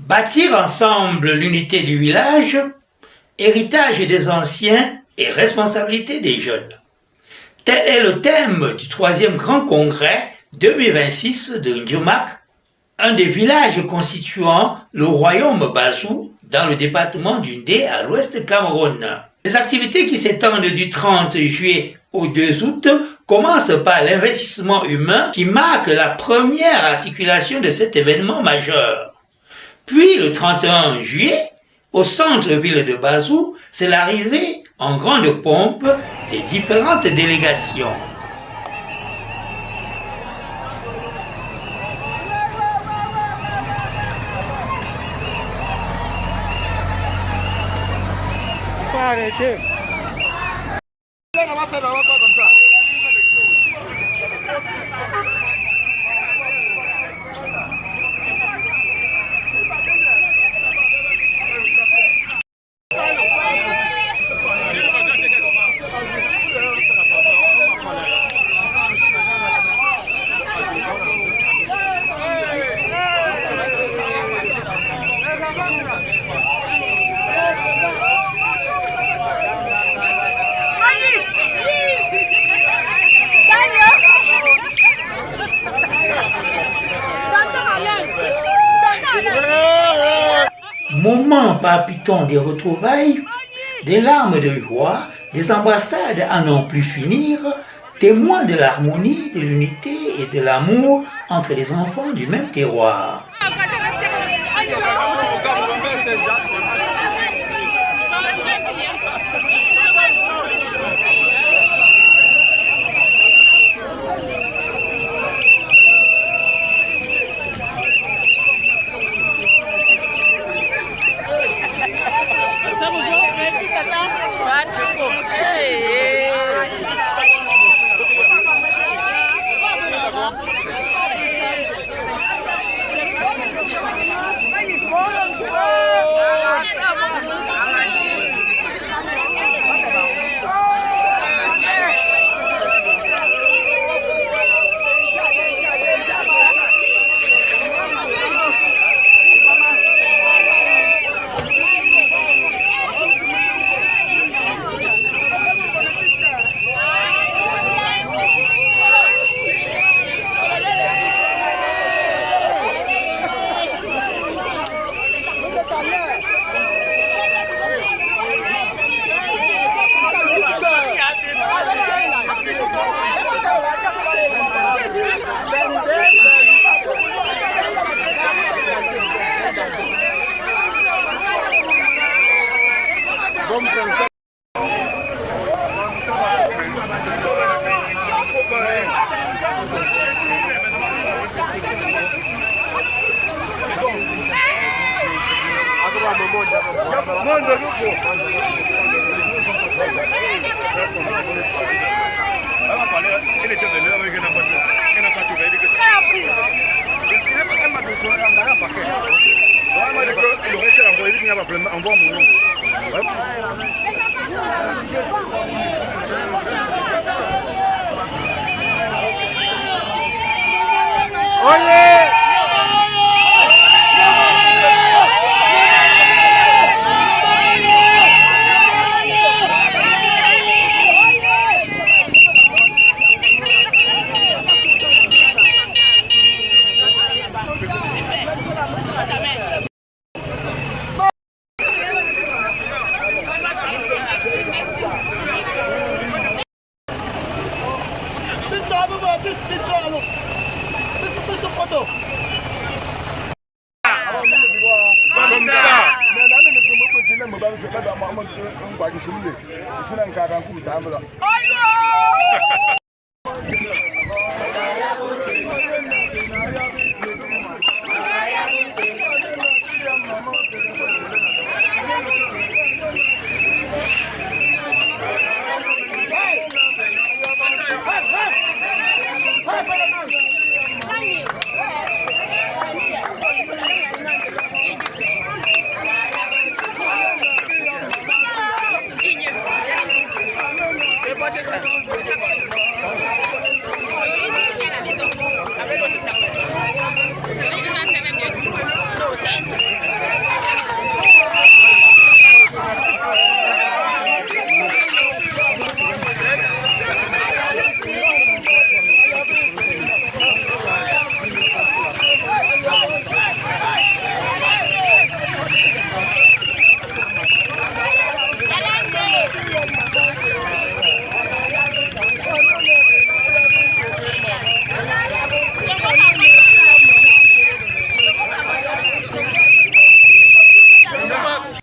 Bâtir ensemble l'unité du village, héritage des anciens et responsabilité des jeunes. Tel est le thème du 3e Grand Congrès 2026 de Ndiomak, un des villages constituant le royaume Bazou dans le département du Ndé à l'ouest Cameroun. Les activités qui s'étendent du 30 juillet au 2 août commencent par l'investissement humain qui marque la première articulation de cet événement majeur. Puis le 31 juillet, au centre-ville de Bazou, c'est l'arrivée en grande pompe des différentes délégations. Arrêtez. On va faire comme ça. Moment palpitant des retrouvailles, des larmes de joie, des embrassades à n'en plus finir, témoins de l'harmonie, de l'unité et de l'amour entre les enfants du même terroir.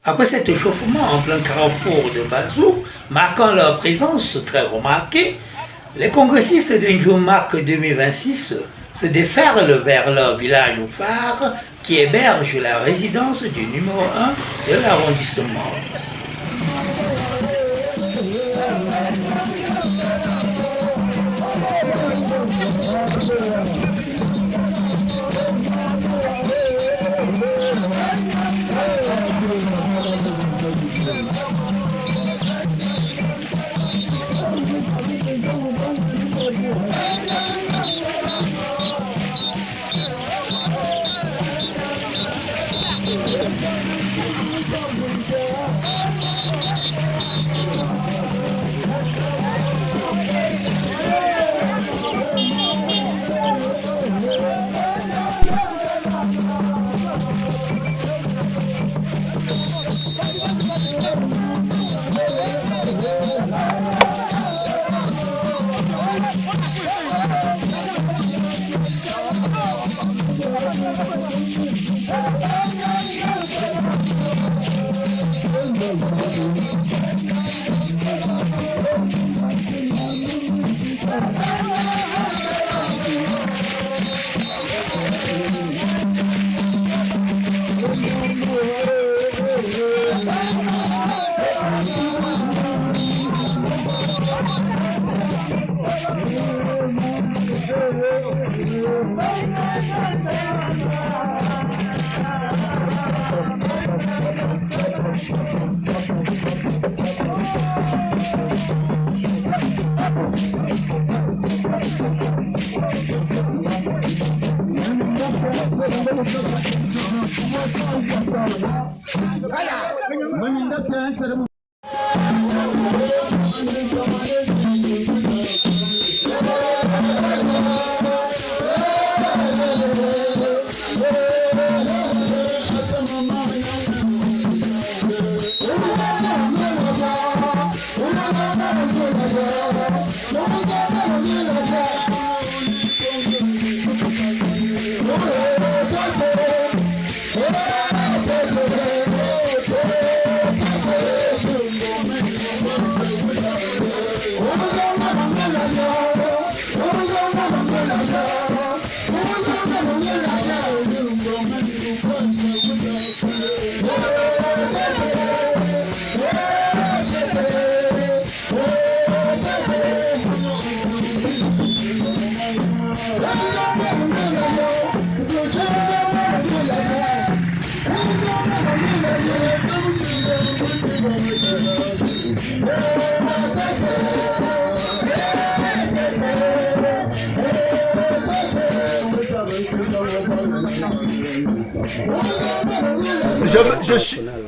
Après cet échauffement en plein carrefour de Bazou, marquant leur présence très remarquée, les congressistes d'Injumark 2026 se déferlent vers leur village phare qui héberge la résidence du numéro 1 de l'arrondissement.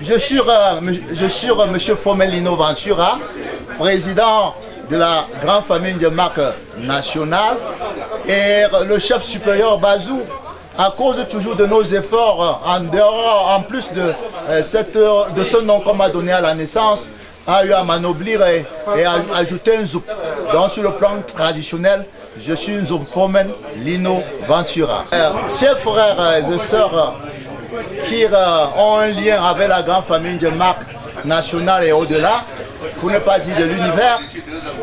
Je suis M. Fomelino Ventura, président de la grande famille de marque nationale et le chef supérieur Bazou, à cause toujours de nos efforts en dehors, en plus de ce nom qu'on m'a donné à la naissance, a eu à m'anoblir et à ajouter un zouk. Donc sur le plan traditionnel, je suis un zouk Fomelino Ventura. Chers frères et sœurs qui ont un lien avec la grande famille de marque nationale et au-delà, pour ne pas dire de l'univers.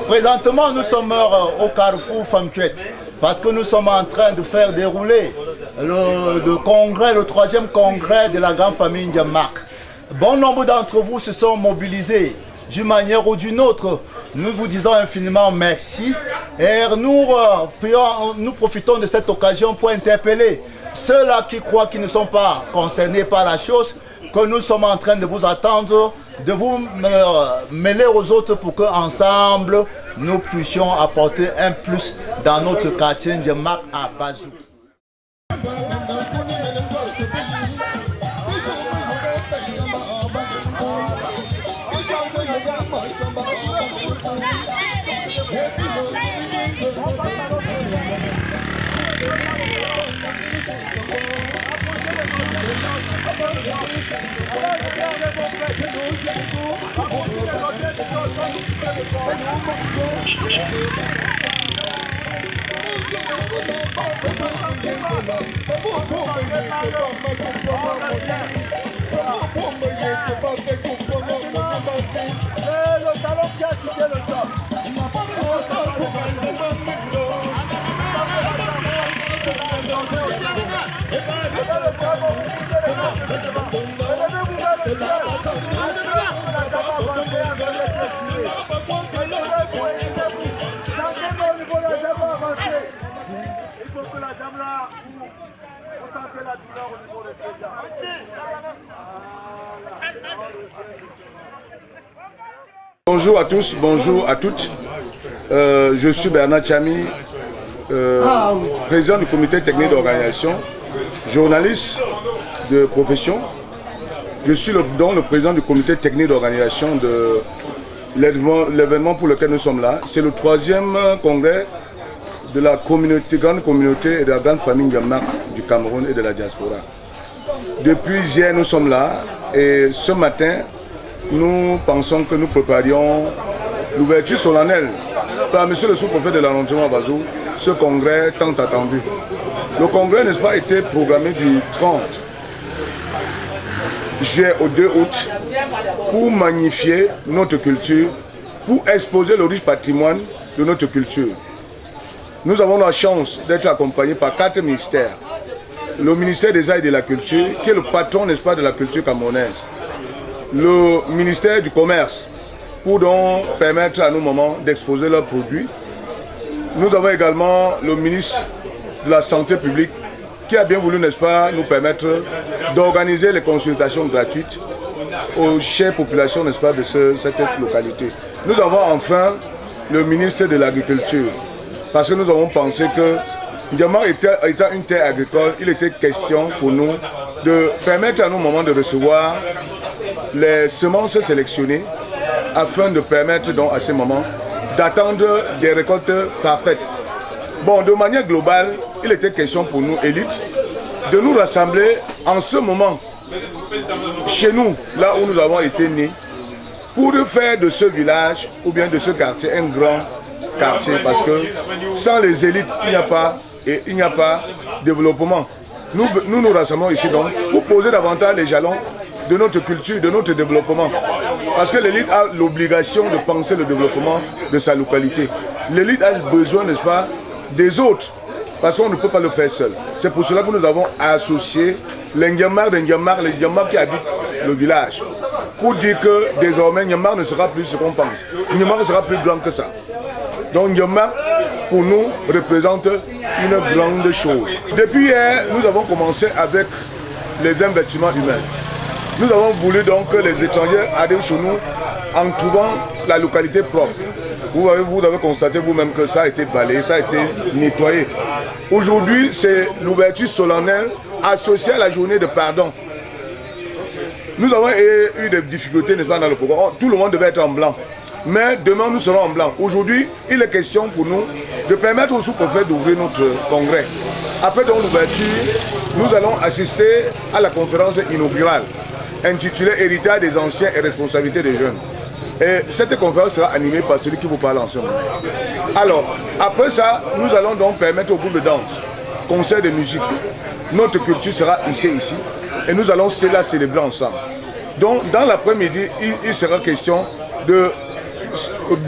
Présentement, nous sommes au Carrefour Famcuette parce que nous sommes en train de faire dérouler le troisième congrès de la grande famille de marque. Bon nombre d'entre vous se sont mobilisés d'une manière ou d'une autre. Nous vous disons infiniment merci et nous profitons de cette occasion pour interpeller ceux-là qui croient qu'ils ne sont pas concernés par la chose, que nous sommes en train de vous attendre, de vous mêler aux autres pour qu'ensemble, nous puissions apporter un plus dans notre quartier de marque à Bazou. Vamos, Bonjour à tous, bonjour à toutes. Je suis Bernard Chami, président du comité technique d'organisation, journaliste de profession. Je suis donc le président du comité technique d'organisation de l'événement pour lequel nous sommes là. C'est le 3e congrès de la grande communauté et de la grande famille Ndiamak du Cameroun et de la diaspora. Depuis hier, nous sommes là et ce matin, nous pensons que nous préparions l'ouverture solennelle par M. le sous-préfet de l'arrondissement Bazou, ce congrès tant attendu. Le congrès, n'est-ce pas, été programmé du 30 juillet au 2 août pour magnifier notre culture, pour exposer le riche patrimoine de notre culture. Nous avons la chance d'être accompagnés par 4 ministères. Le ministère des Arts et de la Culture, qui est le patron, n'est-ce pas, de la culture camerounaise. Le ministère du Commerce, pour donc permettre à nos mamans d'exposer leurs produits. Nous avons également le ministre de la Santé publique, qui a bien voulu, n'est-ce pas, nous permettre d'organiser les consultations gratuites aux chères populations, n'est-ce pas, de cette localité. Nous avons enfin le ministre de l'Agriculture, parce que nous avons pensé que Ndiamak étant une terre agricole, il était question pour nous de permettre à nos mamans de recevoir les semences sélectionnées afin de permettre donc à ces mamans d'attendre des récoltes parfaites. Bon, de manière globale, il était question pour nous, élites, de nous rassembler en ce moment, chez nous, là où nous avons été nés, pour faire de ce village ou bien de ce quartier un grand quartier, parce que sans les élites, il n'y a pas de développement. Nous nous rassemblons ici donc pour poser davantage les jalons de notre culture, de notre développement. Parce que l'élite a l'obligation de penser le développement de sa localité. L'élite a besoin, n'est-ce pas, des autres, parce qu'on ne peut pas le faire seul. C'est pour cela que nous avons associé les Ndiamak les Ndiamak qui habitent le village, pour dire que désormais Ndiamak ne sera plus ce qu'on pense. Ndiamak sera plus grand que ça. Donc Ndiamak, pour nous, représente une grande chose. Depuis hier, nous avons commencé avec les investissements humains. Nous avons voulu donc que les étrangers arrivent chez nous en trouvant la localité propre. Vous avez constaté vous-même que ça a été balayé, ça a été nettoyé. Aujourd'hui, c'est l'ouverture solennelle associée à la journée de pardon. Nous avons eu des difficultés, n'est-ce pas, dans le programme. Tout le monde devait être en blanc. Mais demain, nous serons en blanc. Aujourd'hui, il est question pour nous de permettre au sous-préfet d'ouvrir notre congrès. Après donc l'ouverture, nous allons assister à la conférence inaugurale intitulée Héritage des anciens et responsabilité des jeunes. Et cette conférence sera animée par celui qui vous parle en ce moment. Alors, après ça, nous allons donc permettre au groupe de danse, concert de musique. Notre culture sera ici. Et nous allons la célébrer ensemble. Donc, dans l'après-midi, il sera question de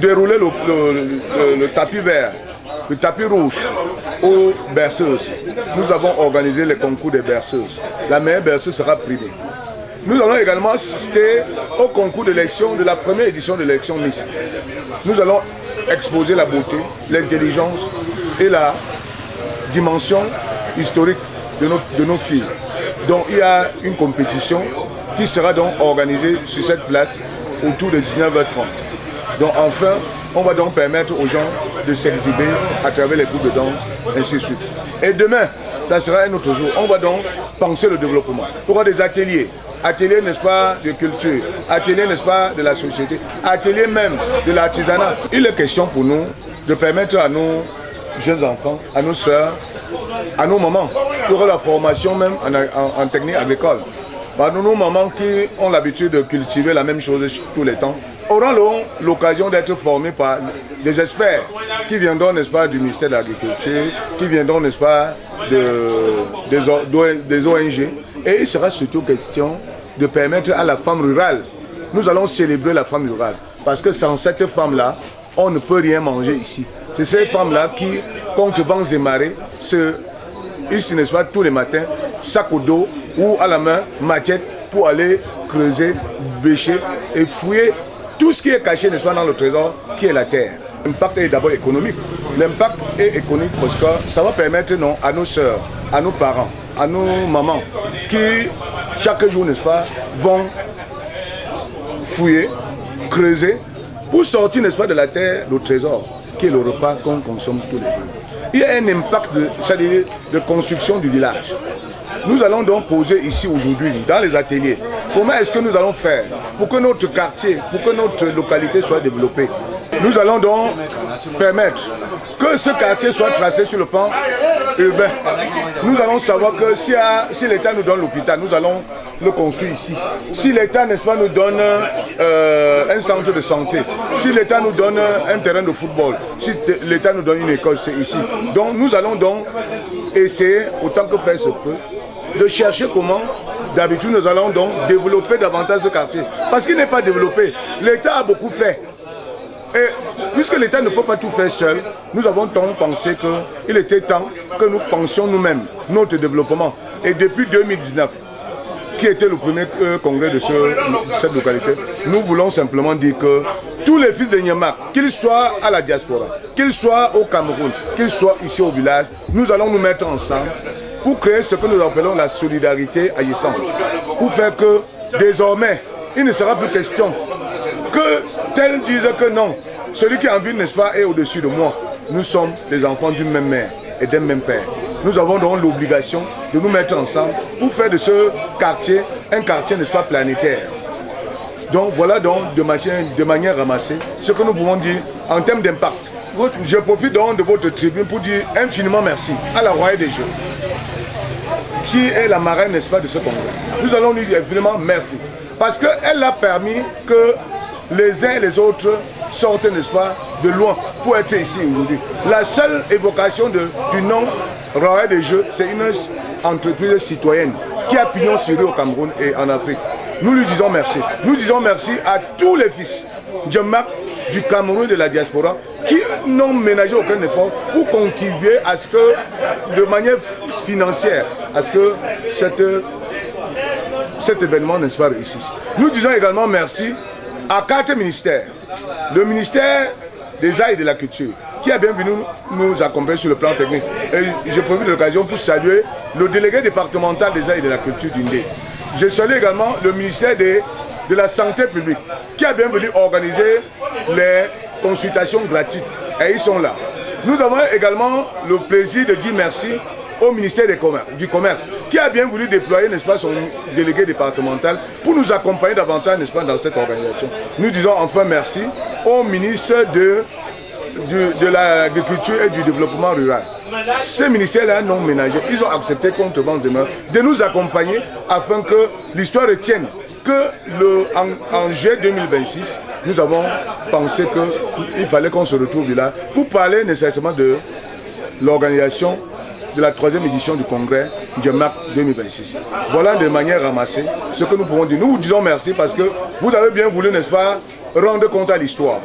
dérouler le tapis vert, le tapis rouge aux berceuses. Nous avons organisé les concours des berceuses. La meilleure berceuse sera primée. Nous allons également assister au concours d'élection de la première édition de l'élection Miss. Nous allons exposer la beauté, l'intelligence et la dimension historique de nos filles. Donc il y a une compétition qui sera donc organisée sur cette place autour de 19h30. Donc enfin, on va donc permettre aux gens de s'exhiber à travers les groupes de danse, ainsi de suite. Et demain, ça sera un autre jour. On va donc penser le développement. Il y aura des ateliers. Ateliers, n'est-ce pas, de culture. Ateliers, n'est-ce pas, de la société. Ateliers même de l'artisanat. Il est question pour nous de permettre à nos jeunes enfants, à nos sœurs, à nos mamans, qui auront la formation même en technique agricole. Nos mamans qui ont l'habitude de cultiver la même chose tous les temps, auront l'occasion d'être formés par des experts qui viendront, n'est-ce pas, du ministère de l'Agriculture, qui viendront, n'est-ce pas, des ONG. Et il sera surtout question de permettre à la femme rurale, nous allons célébrer la femme rurale, parce que sans cette femme-là, on ne peut rien manger ici. C'est ces femmes-là qui, contre vents et marées, ici, n'est-ce pas, tous les matins, sac au dos ou à la main, machette, pour aller creuser, bêcher et fouiller tout ce qui est caché, n'est-ce pas, dans le trésor, qui est la terre. L'impact est d'abord économique. L'impact est économique parce que ça va permettre non, à nos sœurs, à nos parents, à nos mamans, qui chaque jour, n'est-ce pas, vont fouiller, creuser, pour sortir, n'est-ce pas, de la terre le trésor, qui est le repas qu'on consomme tous les jours. Il y a un impact de construction du village. Nous allons donc poser ici aujourd'hui, dans les ateliers, comment est-ce que nous allons faire pour que notre quartier, pour que notre localité soit développée. Nous allons donc permettre que ce quartier soit tracé sur le plan urbain. Nous allons savoir que si l'État nous donne l'hôpital, nous allons le construire ici. Si l'État, n'est-ce pas, nous donne un centre de santé, si l'État nous donne un terrain de football, si l'État nous donne une école, c'est ici. Donc nous allons donc essayer, autant que faire se peut, de chercher comment, d'habitude, nous allons donc développer davantage ce quartier. Parce qu'il n'est pas développé. L'État a beaucoup fait. Et puisque l'État ne peut pas tout faire seul, nous avons donc pensé qu'il était temps que nous pensions nous-mêmes notre développement. Et depuis 2019, qui était le premier congrès de cette localité, nous voulons simplement dire que tous les fils de Nyamak, qu'ils soient à la diaspora, qu'ils soient au Cameroun, qu'ils soient ici au village, nous allons nous mettre ensemble pour créer ce que nous appelons la solidarité haïssante. Pour faire que désormais, il ne sera plus question que tel dise que non, celui qui est en ville, n'est-ce pas, est au-dessus de moi. Nous sommes les enfants d'une même mère et d'un même père. Nous avons donc l'obligation de nous mettre ensemble pour faire de ce quartier un quartier, n'est-ce pas, planétaire. Donc voilà donc de manière ramassée ce que nous pouvons dire en termes d'impact. Je profite donc de votre tribune pour dire infiniment merci à la Royale des Jeux, qui est la marraine, n'est-ce pas, de ce congrès. Nous allons lui dire infiniment merci. Parce qu'elle a permis que les uns et les autres sortent, n'est-ce pas, de loin pour être ici aujourd'hui. La seule évocation du nom Royale des Jeux, c'est une entreprise citoyenne qui a pignon sur rue au Cameroun et en Afrique. Nous lui disons merci. Nous disons merci à tous les fils du Cameroun et de la diaspora qui n'ont ménagé aucun effort pour contribuer à ce que, de manière financière, à ce que cet événement, n'est-ce pas, réussisse. Nous disons également merci à 4 ministères. Le ministère des Arts et de la Culture, qui a bien venu nous accompagner sur le plan technique. Et je profite de l'occasion pour saluer le délégué départemental des Arts et de la Culture d'Indé. Je salue également le ministère de la Santé publique, qui a bien venu organiser les consultations gratuites. Et ils sont là. Nous avons également le plaisir de dire merci au ministère du Commerce, qui a bien voulu déployer, n'est-ce pas, son délégué départemental pour nous accompagner davantage, n'est-ce pas, dans cette organisation. Nous disons enfin merci au ministre de l'Agriculture et du Développement rural. Ces ministères-là non ménagés, ils ont accepté contre vents et marées de nous accompagner afin que l'histoire retienne que en juillet 2026, nous avons pensé qu'il fallait qu'on se retrouve là pour parler nécessairement de l'organisation de la 3e édition du congrès Nyamak 2026. Voilà de manière ramassée ce que nous pouvons dire. Nous vous disons merci parce que vous avez bien voulu, n'est-ce pas, rendre compte à l'histoire.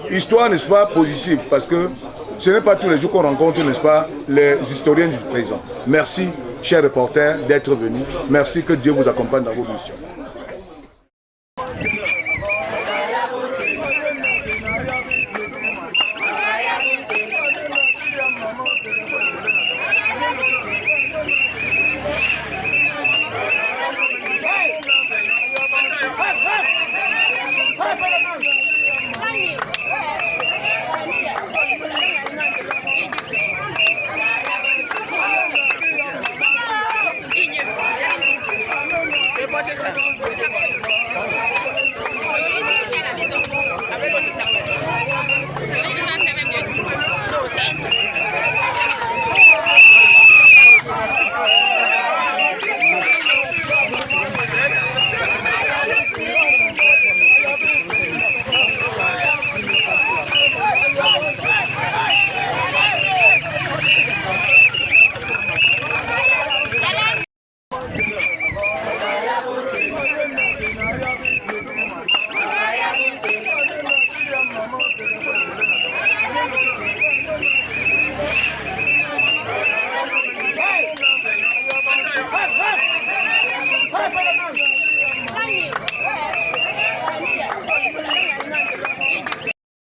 Histoire, n'est-ce pas, positive, parce que ce n'est pas tous les jours qu'on rencontre, n'est-ce pas, les historiens du présent. Merci, chers reporters, d'être venus. Merci, que Dieu vous accompagne dans vos missions. What is that?